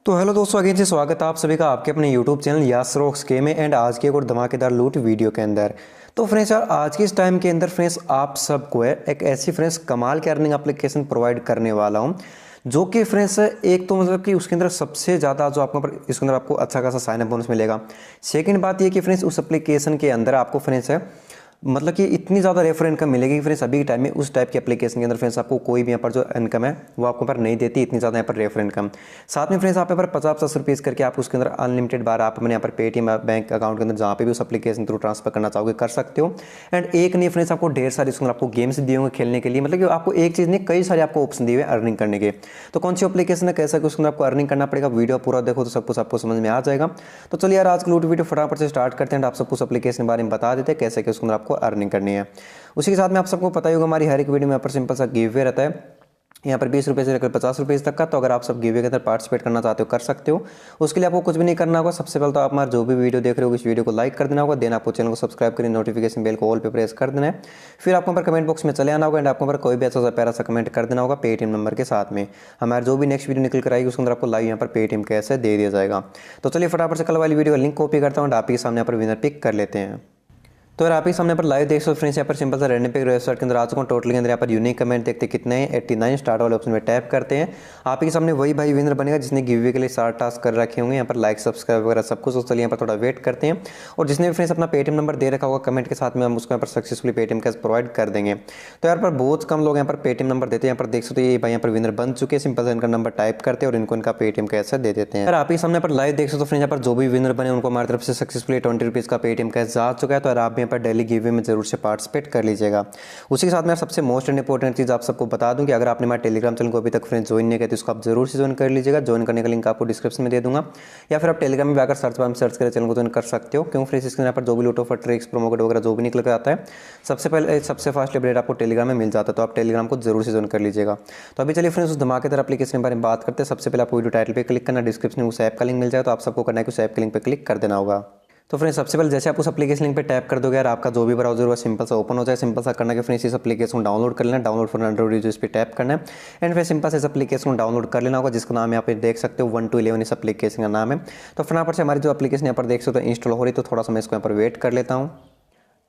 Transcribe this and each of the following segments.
तो हेलो दोस्तों, अगेन से स्वागत है आप सभी का आपके अपने यूट्यूब चैनल यासरोक्स के में एंड आज की एक और धमाकेदार लूट वीडियो के अंदर। तो फ्रेंड्स यार, आज के इस टाइम के अंदर फ्रेंड्स आप सबको है एक ऐसी फ्रेंड्स कमाल की अर्निंग एप्लीकेशन प्रोवाइड करने वाला हूं, जो कि फ्रेंड्स एक तो मतलब कि उसके अंदर सबसे ज़्यादा जो आपको इसके अंदर आपको अच्छा खासा साइन अप बोनस मिलेगा। सेकंड बात ये कि फ्रेंड्स उस एप्लीकेशन के अंदर आपको फ्रेंड्स है मतलब कि इतनी ज़्यादा रेफर इनकम मिलेगी कि फ्रेंड्स अभी के टाइम में उस टाइप की एप्लीकेशन के अंदर फ्रेंड्स आपको कोई भी यहाँ पर जो इनकम है वो आपको पर नहीं देती, इतनी ज़्यादा यहाँ पर रेफर इनकम। साथ में फ्रेंड्स आप यहाँ पर 50-50 रुपीज़ करके आप उसके अंदर अनलिमिटेड बार आप अपने यहाँ पर पेटीएम बैंक अकाउंट के अंदर जहाँ पे भी उस एप्लीकेशन थ्रू ट्रांसफर करना चाहोगे कर सकते हो। एंड एक नहीं फ्रेंड्स, आपको ढेर सारे उसके अंदर आपको गेम्स दिए होंगे खेलने के लिए, मतलब कि आपको एक चीज़ नहीं कई सारे आपको ऑप्शन दिए हुए अर्निंग करने के। तो कौन सी एप्लीकेशन है, कैसा कि उसके अंदर आपको अर्निंग करना पड़ेगा, वीडियो पूरा देखो तो सब कुछ आपको समझ में आ जाएगा। तो चलिए यार, आज की लूट वीडियो फटाफट से स्टार्ट करते हैं। आप सबको उस एप्लीकेशन के बारे में बता देते हैं कैसे कि उसके अंदर आपको अर्निंग करनी है। उसी के साथ में आप सबको पता ही होगा हमारी हर एक वीडियो में यहाँ पर सिंपल सा गिव अवे रहता है, यहाँ पर 20 रुपये से लेकर 50 रुपये तक का। तो अगर आप सब गिव अवे के अंदर पार्टिसिपेट करना चाहते हो कर सकते हो। उसके लिए आपको कुछ भी नहीं करना होगा। सबसे पहले तो आप हमारे जो भी वीडियो देख रहे हो इस वीडियो को लाइक कर देना होगा, देन आपको चैनल को सब्सक्राइब करें, नोटिफिकेशन बेल को ऑल पे प्रेस कर देना है। फिर आपको पर कमेंट बॉक्स में चले आना होगा एंड आपको पर कोई भी अच्छा सा प्यारा सा कमेंट कर देना होगा पेटीएम नंबर के साथ में। हमारे जो भी नेक्स्ट वीडियो निकल कर आएगी उसके अंदर आपको लाइव यहाँ पर पेटीएम कैश दे दिया जाएगा। तो चलिए फटाफट से कल वाली वीडियो का लिंक कॉपी करता हूँ, आप के सामने यहाँ पर विनर पिक कर लेते हैं। तो यार आप ही सामने पर लाइव देख सकते हो फ्रेंड्स, यहाँ पर सिंपल सा रैंडम पिक वेबसाइट के अंदर आ चुका हूँ। टोटल के अंदर यहाँ पर यूनिक कमेंट देखते कितने हैं, 89। स्टार्ट वाले ऑप्शन में टैप करते हैं, आप ही के सामने वही भाई विनर बनेगा जिसने गिव अवे के लिए 7 टास्क कर रखे होंगे, यहाँ पर लाइक सब्सक्राइब वगैरह सब कुछ। तो चलिए यहाँ पर थोड़ा वेट करते हैं, और जिसने भी फ्रेंड्स अपना पेटीएम नंबर दे रखा होगा कमेंट के साथ में हम उसको यहाँ पर सक्सेसफुली पेटीएम कैश प्रोवाइड कर देंगे। तो यहाँ पर बहुत कम लोग यहाँ पर पेटीएम नंबर देते हैं। यहाँ पर देख सकते हो ये भाई यहाँ पर विनर बन चुके हैं, सिंपल से इनका नंबर टाइप करते हैं और इनको इनका पेटीएम कैश दे देते हैं। यार आप ही सामने पर लाइव देख सकते हो फ्रेंड्स, यहाँ पर जो भी विनर बने उनको हमारी तरफ से सक्सेसफुली 20 रुपीज़ का पेटीएम कैश जा चुका है। तो यार आप भी यहाँ पर डेली गिव अवे में जरूर से पार्टिसिपेट कर लीजिएगा। उसी के साथ में सबसे मोस्ट इंपॉर्टेंट चीज़ आप सबको बता दूं कि अगर आपने हमारे टेलीग्राम चैनल को अभी तक फ्रेंड्स ज्वाइन नहीं किया तो इसको आप जरूर से ज्वाइन कर लीजिएगा। ज्वाइन करने का लिंक आपको डिस्क्रिप्शन में दे दूंगा, या फिर आप टेलीग्राम में आकर सर्च बार में सर्च करें चैनल को ज्वाइन कर सकते हो। क्यों फ्रेंड्स, इसके यहाँ पर जो भी लूट ऑफर ट्रिक्स प्रोमो कोड वगैरह जो भी निकल कर आता है सबसे पहले सबसे फास्ट अपडेट आपको टेलीग्राम में मिल जाता है। तो आप टेलीग्राम को जरूर से ज्वाइन कर लीजिएगा। तो अभी चलिए फ्रेंड्स उस धमाकेदार एप्लीकेशन के बारे में बात करते हैं। सबसे पहले आपको वीडियो टाइटल पर क्लिक करना, डिस्क्रिप्शन में उस ऐप का लिंक मिल जाए। तो आप सबको करना है कि उस ऐप के लिंक पर क्लिक कर देना होगा। तो फ्रेंड्स सबसे पहले जैसे आप उस एप्लीकेशन लिंक पे टैप कर दोगे यार, आपका जो भी ब्राउजर होगा सिंपल सा ओपन हो जाए। सिंपल सा करना कि फ्रेंड्स इस एप्लीकेशन को डाउनलोड कर लेना, डाउनलोड फॉर एंड्रॉइड यूजर्स पे टैप करना है एंड फिर सिंपल से इस एप्लीकेशन को डाउनलोड कर लेना होगा, जिसका नाम यहाँ पे देख सकते हो 1 to 11 इस एप्लीकेशन का नाम है। तो फटाफट से हमारी जो एप्लीकेशन यहाँ पर देख सकते हो इंस्टॉल हो रही, तो थोड़ा सा मैं इसको यहाँ पर वेट कर लेता हूँ।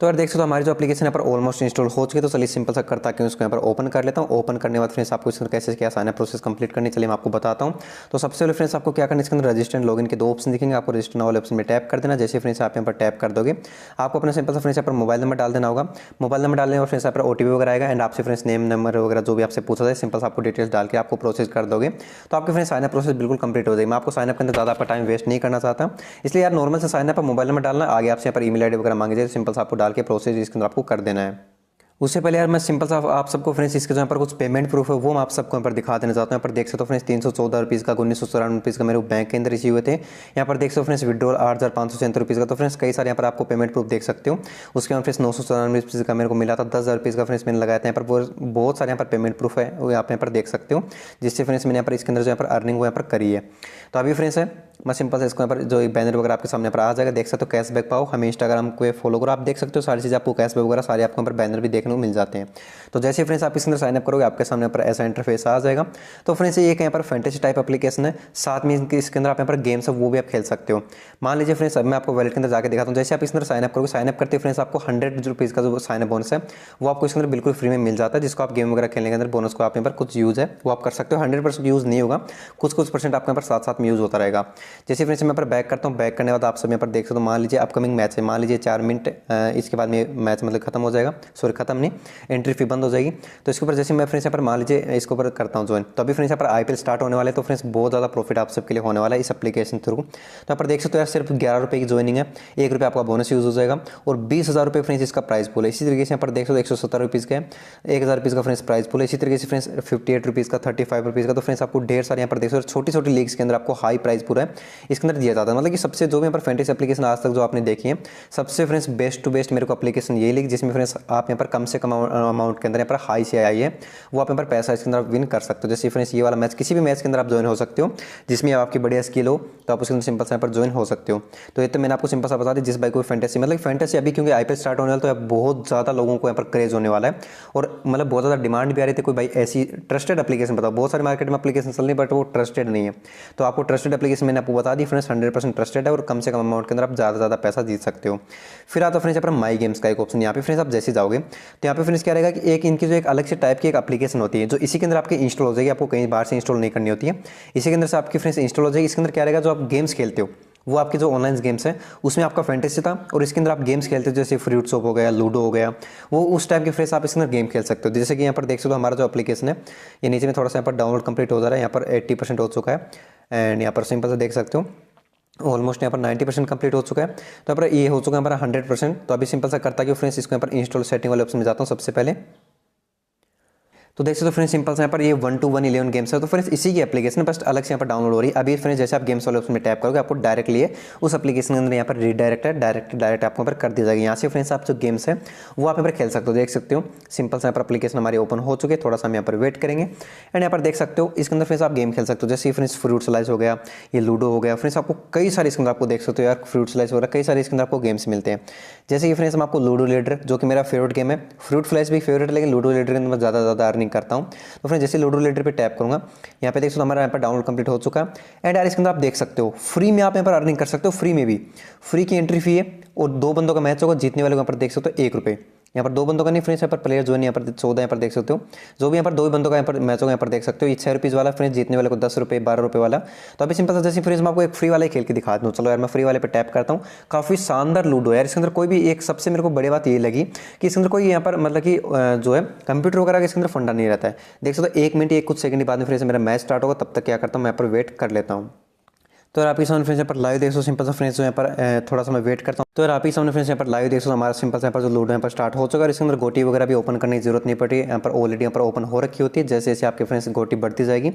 तो यार देख सकते हो हमारी जो एप्लीकेशन यहाँ पर ऑलमोस्ट इंस्टॉल हो चुकी है। तो चलिए सिंपल सा करता कि उसको यहाँ पर ओपन कर लेता हूँ। ओपन करने के बाद फ्रेंड्स आपको इसके अंदर कैसे क्या साइन अप प्रोसेस कंप्लीट करनी चलिए मैं आपको बताता हूँ। तो सबसे पहले फ्रेंड्स आपको क्या करना है, इसके अंदर रजिस्टर एंड लॉगिन के 2 ऑप्शन दिखेंगे, आपको रजिस्टर वाले ऑप्शन में टैप कर देना। जैसे फ्रेंड्स आप यहाँ पर टैप कर दोगे आपको अपना सिंपल सा फ्रेंड्स यहाँ पर मोबाइल नंबर डाल देना होगा। मोबाइल नंबर डालने और फ्रेंड्स यहाँ पर ओटीपी वगैरह आएगा एंड आपसे फ्रेंड्स नेम नंबर वगैरह जो भी आपसे पूछा जाए सिंपल आपको डिटेल्स डाल के आपको प्रोसेस कर दोगे तो आपके फ्रेंड्स साइन अप प्रोसेस बिल्कुल कंप्लीट हो जाएगी। मैं आपको साइन अप के अंदर ज़्यादा आपका टाइम वेस्ट नहीं करना चाहता, इसलिए यार नॉर्मल से साइन अप मोबाइल नंबर डालना, आगे आपसे यहाँ पर ईमेल आईडी वगैरह मांगी जाए, सिंपल सा आपको डाल के प्रोसेस इसके अंदर आपको कर देना है। उससे पहले यार मैं सिंपल सा आप सबको फ्रेंड्स इसके जो यहाँ पर कुछ पेमेंट प्रूफ है वो मैं आप सबको यहाँ पर दिखा देना चाहता हूँ। यहाँ पर देख सकते हो फ्रेंड्स 314 रुपीज़ का 1994 रुपीज़ का मेरे बैंक के अंदर रिसीव हुए थे। यहाँ पर देख सकते हो फ्रेंड्स विड्रॉल 8,576 रुपीज़ का। तो फ्रेंड्स कई सारे यहाँ पर आपको पेमेंट प्रूफ देख सकते हो। उसके बाद फ्रेंड्स 994 रुपीज़ का मेरे को मिला था, 10,000 रुपीज़ का फ्रेंड्स मैंने लगाया था। यहाँ पर बहुत सारे यहाँ पर पेमेंट प्रूफ है वो आप यहाँ पर देख सकते हो, जिससे फ्रेंड्स मैंने यहाँ पर इसके अंदर जो यहाँ पर अर्निंग वो यहाँ पर करी है। तो अभी फ्रेंड्स है मैं सिंपल से इसको यहाँ पर जो एक बैनर वगैरह आपके सामने पर आ जाएगा, देख सकते हो कैशबैक पाओ, हमें इंस्टाग्राम को फॉलो करो, आप देख सकते हो सारी चीज़ आपको कैशबैक वगैरह सारे आपको यहाँ पर बैनर भी देखने को मिल जाते हैं। तो जैसे फ्रेंड्स आप इसके अंदर साइनअप करोगे आपके सामने पर ऐसा इंटरफेस आ जाएगा। तो फ्रेंड्स ये यहाँ पर फैंटेसी टाइप एप्लीकेशन है, साथ में इसके अंदर आप यहाँ पर गेम्स है वो भी आप खेल सकते हो। मान लीजिए फ्रेंड्स अब मैं आपको वैलेट के अंदर जाकर दिखाता हूँ। जैसे आप इसके अंदर साइनअप करोगे, साइनअप करते फ्रेंड्स आपको 100 रुपीज़ का जो साइनअप बोनस है वो आपको इसके अंदर बिल्कुल फ्री में मिल जाता है, जिसको आप गेम वगैरह खेलने के अंदर बोनस को आप यहाँ पर कुछ यूज़ है वो आप कर सकते हो। 100% यूज़ नहीं होगा, कुछ परसेंट आपको यहाँ पर साथ साथ में यूज़ होता रहेगा। जैसे फ्रेंड्स मैं बैक करता हूँ, बैक करने के बाद आप सब यहाँ पर देख सकते हो, मान लीजिए अपकमिंग मैच है, मान लीजिए 4 मिनट इसके बाद में मैच मतलब खत्म हो जाएगा, सॉरी खत्म नहीं, एंट्री फी बंद हो जाएगी। तो इसके ऊपर जैसे मैं फ्रेंड्स यहाँ पर मान लीजिए इसके ऊपर करता हूँ ज्वाइन, तो अभी फ्रेंड्स यहाँ पर आईपीएल स्टार्ट होने वाले, तो फ्रेंड्स बहुत ज़्यादा प्रॉफिट आप सबके लिए होने वाला है इस एप्लीकेशन थ्रू। तो यहाँ पर देख सकते हो यार सिर्फ 11 रुपये की ज्वाइनिंग है, 1 रुपये आपका बोनस यूज़ हो जाएगा और 20,000 रुपये फ्रेंड्स इसका प्राइस पूल है। इसी तरीके से यहाँ पर देख सकते हो 170 रुपीज़ का है, 1,000 रुपीज़ का फ्रेंड्स प्राइस पूल है। इसी तरीके से फ्रेंड्स 58 रुपीज़ का, 35 रुपीज़ का। तो फ्रेंड्स आपको ढेर सारे यहाँ पर देख सकते हो छोटी छोटी लीग्स के अंदर आपको हाई प्राइस पूरा है, इसके अंदर दिया जाता है। मतलब कि सबसे जो भी यहाँ पर फैंटेसी एप्लीकेशन आज तक जो आपने देखी है, सबसे फ्रेंड्स बेस्ट टू बेस्ट मेरे को एप्लीकेशन यही लगी, जिसमें फ्रेंड्स आप यहाँ पर कम से कम अमाउंट के अंदर यहाँ पर हाई से आई है, वो आप यहाँ पर पैसा इसके अंदर विन कर सकते हो। जैसे फ्रेंड्स ये वाला मैच, किसी भी मैच के अंदर आप ज्वाइन हो सकते हो जिसमें आपकी बढ़िया स्किल हो, तो आप उसके अंदर सिंपल से यहाँ पर ज्वाइन हो सकते हो। तो ये तो मैंने आपको सिंपल सा बता दी। जिस भाई को फैंटेसी, मतलब फैंटेसी अभी क्योंकि आईपीएल स्टार्ट होने वाला, तो बहुत ज़्यादा लोगों को यहाँ पर क्रेज होने वाला है और मतलब बहुत ज़्यादा डिमांड भी आ रही थी। कोई भाई ऐसी ट्रस्टेड एप्लीकेशन बताओ, बहुत सारे मार्केट में एप्लीकेशन चल रही है बट वो ट्रस्टेड नहीं है, तो आपको ट्रस्टेड एप्लीकेशन मैंने आपको बता दी फ्रेंड्स, 100% ट्रस्टेड है और कम से कम अमाउंट के अंदर आप ज़्यादा पैसा जीत सकते हो। फिर आता फ्रेंड्स यहाँ पर माई गेम्स का एक ऑप्शन। यहाँ पे फ्रेंड्स आप जैसे जाओगे तो यहाँ पे फ्रेंड्स क्या रहेगा कि एक इनकी जो एक अलग से टाइप की एक एप्लीकेशन होती है, जो इसी के अंदर आपकी इंस्टॉल हो जाएगी, आपको कहीं बाहर से इंस्टॉल नहीं करनी होती है, इसी के अंदर से आपकी फ्रेंड्स इंस्टॉल हो जाएगी। इसके अंदर क्या रहेगा, जो आप गेम्स खेलते हो वो आपके जो ऑनलाइन गेम्स हैं उसमें आपका फैंटेसी था और इसके अंदर आप गेम्स खेलते हो, जैसे फ्रूट शॉप हो गया, लूडो हो गया, वो उस टाइप के फ्रेंड्स आप इसके अंदर गेम खेल सकते हो। जैसे कि यहाँ पर देख सकते हो हमारा जो एप्लीकेशन है, ये नीचे में थोड़ा सा यहाँ पर डाउनलोड कंप्लीट हो जा रहा है, यहाँ पर 80% हो चुका है एंड यहाँ पर सिंपल से देख सकते हो ऑलमोस्ट यहाँ पर 90% कंप्लीट हो चुका है। तो यहाँ पर ये हो चुका है हमारा 100%। तो अभी सिंपल सा करता कि फ्रेंड्स इसको यहाँ पर इंस्टॉल सेटिंग वाले ऑप्शन में जाता हूँ सबसे पहले। तो देख सकते हो फ्रेंड्स सिंपल से यहाँ पर ये 1 to 1 11 गेम्स है। तो फ्रेंड्स इसी की एप्लीकेशन बस अलग से यहाँ पर डाउनलोड हो रही है। अभी फ्रेंड्स जैसे आप गेम्स वाले ऑप्शन में टैप करोगे, आपको डायरेक्टली उस एप्लीकेशन के अंदर यहाँ पर रीडायरेक्ट है, डायरेक्ट आपको यहाँ पर कर दी जाएगी। यहाँ से फ्रेंड्स आप जो गेम्स है वो आप यहाँ पर खेल सकते हो। देख सकते हो सिंपल से यहाँ पर एप्लीकेशन हमारी ओपन हो चुकी है, थोड़ा सा हम यहाँ पर वेट करेंगे एंड यहाँ पर देख सकते हो इसके अंदर फ्रेंड्स आप गेम खेल सकते हो। जैसे फ्रेंड्स फ्रूट स्लाइस हो गया, ये लूडो हो गया, फ्रेंड्स आपको कई सारे इसके अंदर आपको देख सकते हो यार, फ्रूट स्लाइस वगैरह कई सारे इसके अंदर आपको गेम्स मिलते हैं। जैसे कि फ्रेंड्स हम आपको लूडो लीडर, जो कि मेरा फेवरेट गेम है, फ्रूट फ्लाइस भी फेवरेट है लेकिन लूडो लीडर के अंदर मैं ज़्यादा अर्निंग करता हूँ। तो फ्रेंड्स जैसे लूडो लीडर पे टैप करूँगा, यहाँ पे देख सकते हो हमारा यहाँ पर डाउनलोड कंप्लीट हो चुका है एंड यार इसके अंदर आप देख सकते हो फ्री में आप यहाँ पर अर्निंग कर सकते हो। फ्री में भी, फ्री की एंट्री फी है और 2 बंदों का मैच होगा, जीतने वाले को यहाँ पर देख सकते हो 1 रुपये। यहाँ पर 2 बंदों का नहीं फ्रेंड्स, यहाँ पर प्लेयर जो है यहाँ पर 14 यहाँ पर देख सकते हो, जो भी यहाँ पर 2 बंदों का यहाँ पर मैच होगा यहाँ पर देख सकते हो। ये 6 रुपीज़ वाला फ्रेंड्स, जीतने वाले को 10 रुपये 12 रुपये वाला। तो अभी सिंपल सा जैसे फ्रेंड्स मैं आपको एक फ्री वाला ही खेल के दिखा दूँ। चलो यार मैं फ्री वाले पे टैप करता हूँ। काफ़ी शानदार लूडो यार, इसके अंदर कोई भी एक सबसे मेरे को बड़ी बात ये लगी कि इसके अंदर कोई यहाँ पर मतलब कि जो है कंप्यूटर वगैरह का इसके अंदर फंडा नहीं रहता है। देख सकते हो 1 मिनट कुछ सेकंड बाद में फ्रेंड्स मेरा मैच स्टार्ट होगा, तब तक क्या करता हूँ मैं यहाँ पर वेट कर लेता हूँ। तो यार आपके सामने फ्रेंड्स यहाँ पर लाइव देख सकते हो सिंपल सा फ्रेंड्स, यहाँ पर थोड़ा सा मैं वेट करता हूँ। तो यार आपके सामने फ्रेंड्स यहाँ पर लाइव देख सकते हो हमारा सिंपल से यहाँ पर जो लूडो यहाँ पर स्टार्ट हो चुका है। इसके अंदर गोटी वगैरह भी ओपन करने की जरूरत नहीं पड़ी, यहाँ पर ऑलरेडी यहाँ पर ओपन हो रखी होती है। जैसे जैसे आपके फ्रेंड्स गोटी बढ़ती जाएगी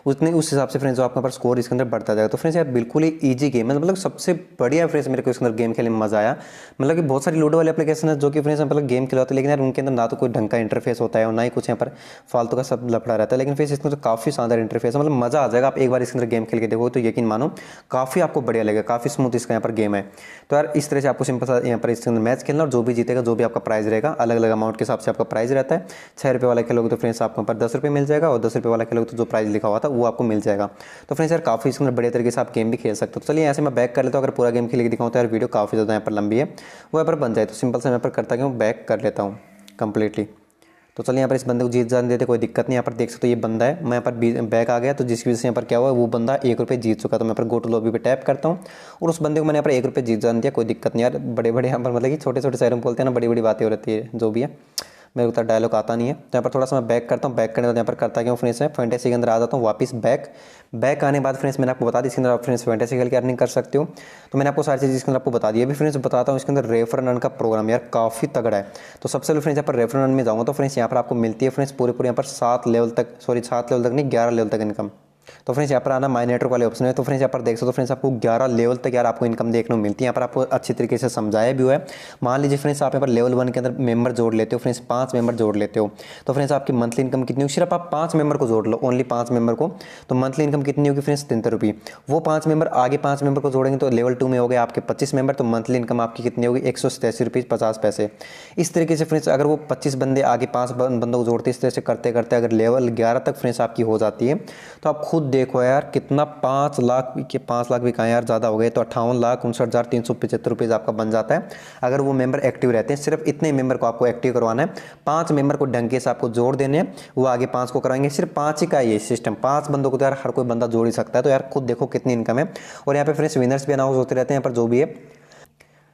उस हिसाब से फ्रेंड्स जो आपका पर स्कोर इसके अंदर बढ़ता जाएगा। तो फ्रेंड्स यार बिल्कुल ही ईजी गेम है, मतलब सबसे बढ़िया फ्रेंड्स मेरे को इसके अंदर गेम खेलने में मजा आया। मतलब कि बहुत सारी लूडो वाले एप्लीकेशन है जो कि फ्रेंड्स मतलब गेम खिलाते हैं, लेकिन यार उनके अंदर ना तो कोई ढंग का इंटरफेस होता है और ना ही कुछ यहाँ पर फालतू का सब लफड़ा रहता है। लेकिन फ्रेंड्स इसमें तो काफ़ी शानदार इंटरफेस है, मतलब मजा आ जाएगा। आप एक बार इसके अंदर गेम खेल के देखो तो यकीन मानो काफ़ी आपको बढ़िया लगेगा, काफ़ी स्मूथ इसका यहाँ पर गेम है। तो यार इस तरह से आपको सिंपल सा यहाँ पर इसके अंदर मैच खेलना और जो भी जीतेगा, जो भी आपका प्राइस रहेगा, अलग अलग अमाउंट के हिसाब से आपका प्राइस रहता है। 6 रुपये वाला खेलोगे तो फ्रेंड्स आपको पर 10 रुपये मिल जाएगा और 10 रुपये वाला खेलोगे तो जो प्राइस लिखा हुआ था वो आपको मिल जाएगा। तो फ्रेंड्स यार काफ़ी इसके अंदर बढ़िया तरीके से आप गेम भी खेल सकते हो। तो चलिए यहाँ से मैं बैक कर लेता हूँ। अगर पूरा गेम खेल के दिखाऊँ तो यार वीडियो काफ़ी ज़्यादा यहाँ पर लंबी है, वो यहाँ पर बन जाए। तो सिंपल से मैं यहाँ पर करता हूँ बैक कर लेता हूँ कंप्लीटली। तो चलिए यहाँ पर इस बंदे को जीत जाने देते, कोई दिक्कत नहीं। यहाँ पर देख सकते हो ये बंदा है, मैं यहाँ पर बैक आ गया, तो जिसकी वजह से यहाँ पर क्या हुआ, वो बंदा 1 रुपये जीत चुका। तो मैं यहाँ पर गो टू लॉबी पे टैप करता हूँ और उस बंदे को मैंने यहाँ पर 1 रुपये जीत जान दिया। कोई दिक्कत नहीं यार, बड़े बड़े यहाँ पर मतलब कि छोटे छोटे शहरों में बोलते हैं ना, बड़ी बड़ी बातें हो रहती है, जो भी है मेरे को तो डायलॉग आता नहीं है। तो यहाँ पर थोड़ा सा मैं बैक करता हूँ। बैक करने के बाद यहाँ पर करता क्या हूँ फ्रेंड्स, फैंटेसी के अंदर आ जाता हूँ वापस बैक आने के बाद फ्रेंड्स मैंने आपको बता दी इसके अंदर आप फ्रेंड्स फैंटेसी खेल के अर्निंग कर सकते हो। तो मैंने आपको सारी चीज़ इसके अंदर आपको बता दी। अभी फ्रेंड्स बताता हूँ इसके अंदर रेफर एंड अर्न का प्रोग्राम यार काफ़ी तगड़ा है। तो सबसे पहले फ्रेंड्स यहाँ पर रेफर एंड अर्न में जाऊँगा तो फ्रेंड्स यहाँ पर आपको मिलती है फ्रेंड्स पूरे यहाँ पर 7 लेवल तक नहीं 11 लेवल तक इनकम। तो फ्रेंड्स यहाँ पर आना माय नेटवर्क वाले ऑप्शन है। तो फ्रेंड्स यहाँ पर देख सकते हो फ्रेंड्स आपको 11 लेवल तक यार आपको इनकम देखने को मिलती है। यहाँ पर आपको अच्छी तरीके से समझाया भी हुआ है। मान लीजिए फ्रेंड्स आप यहाँ पर लेवल 1 के अंदर मेंबर जोड़ लेते हो, फ्रेंड्स 5 मेंबर जोड़ लेते हो, तो फ्रेंड्स आपकी मंथली इनकम कितनी होगी, सिर्फ आप 5 मेंबर को जोड़ लो, ओनली 5 मेंबर को, तो मंथली इनकम कितनी होगी फ्रेंड्स 3 रुपये। वो 5 मेंबर आगे 5 मेंबर को जोड़ेंगे तो लेवल 2 में हो गए आपके 25 मेंबर, तो मंथली इनकम आपकी कितनी होगी 187 रुपये 50 पैसे। इस तरीके से फ्रेंड्स अगर वो 25 बंदे आगे 5 बंदों को जोड़ते इस तरह से करते करते अगर लेवल 11 तक फ्रेंड्स आपकी हो जाती है, तो आप खुद देखो यार कितना 5 लाख भी कहाँ यार ज़्यादा हो गए, तो 58,59,375 रुपये आपका बन जाता है अगर वो मेंबर एक्टिव रहते हैं। सिर्फ इतने मेंबर को आपको एक्टिव करवाना है, 5 मेंबर को ढंग से आपको जोड़ देने हैं, वो आगे 5 को कराएंगे। सिर्फ 5 ही का ये सिस्टम, 5 बंदों को तो यार हर कोई बंदा जोड़ ही सकता है। तो यार खुद देखो कितनी इनकम है। और यहाँ पे फ्रेंड्स विनर्स भी अनाउंस होते रहते हैं यहाँ पर जो भी है।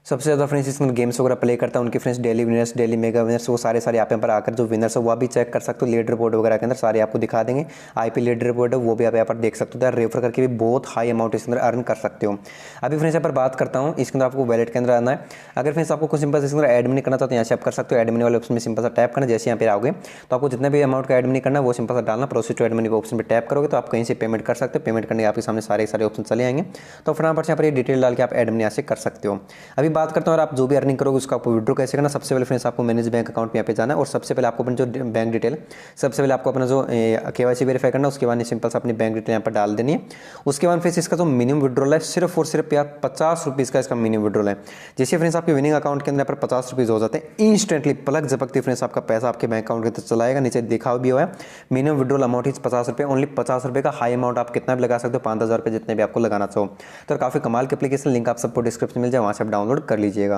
सबसे ज़्यादा फ्रेंड्स इसमें गेम्स वगैरह प्ले करता है उनके friends daily winners, daily mega winners, वो सारे आप यहाँ पर आकर जो विनर्स है वो भी चेक कर सकते हो। लीडर बोर्ड वगैरह के अंदर सारे आपको दिखा देंगे। आईपी लीडर बोर्ड है वो भी आप यहाँ पर देख सकते हो। यार रेफर करके भी बहुत हाई अमाउंट इसके अंदर अर्न कर सकते हो। अभी फ्रेंड्स यहाँ पर बात करता हूँ, इसके अंदर आपको वैलेट के अंदर आना है। अगर फ्रेंड्स आपको कुछ सिंपल इसके अंदर एड मनी करना चाहते हो यहाँ से आप कर सकते हो। एड मनी वाले ऑप्शन में सिंपल सा टैप करना। जैसे यहाँ पे आओगे तो आपको जितने भी अमाउंट का एड मनी करना है वो सिंपल सा डालना। Proceed to add money option पर टैप करोगे तो आप कहीं से पेमेंट कर सकते हो। पेमेंट करने के आपके सामने सारे ऑप्शन चले आएंगे। तो फटाफट से यहाँ पर ये डिटेल डाल के आप एड मनी यहाँ से कर सकते हो। अभी बात करता हूँ, और आप जो भी अर्निंग करोगे उसका आपको विड्रॉ कैसे करना। सबसे पहले फ्रेंड्स आपको मैनेज बैंक अकाउंट में यहाँ पे जाना है और सबसे पहले आपको अपनी जो बैंक डिटेल, सबसे पहले आपको अपना जो केवाईसी वेरीफाई करना है। उसके बाद सिंपल सा अपनी बैंक डिटेल यहाँ पर डाल देनी है। उसके बाद फ्रेंड्स इसका जो मिनिमम विड्रॉल है सिर्फ और सिर्फ यार 50 रुपीज़ का इसका मिनिमम विड्रॉल है। जैसे फ्रेंड्स आपके विनिंग अकाउंट के अंदर पर 50 रुपीज़ हो जाते हैं, इंस्टेंटली पलक झपकती फ्रेंड्स आपका पैसा आपके बैंक अकाउंट के अंदर चलाएगा। नीचे दिखा भी हुआ है मिनिमम विड्रॉल अमाउंट इज 50 रुपये, ओनली 50 रुपये का। हाई अमाउंट आप कितना भी लगा सकते हो, 5,000 रुपये जितने भी आपको लगाना चाहो। तो काफ़ी कमाल की एप्लीकेशन, लिंक आप सबको डिस्क्रिप्शन मिल जाए, वहाँ से आप डाउनलोड कर लीजिएगा।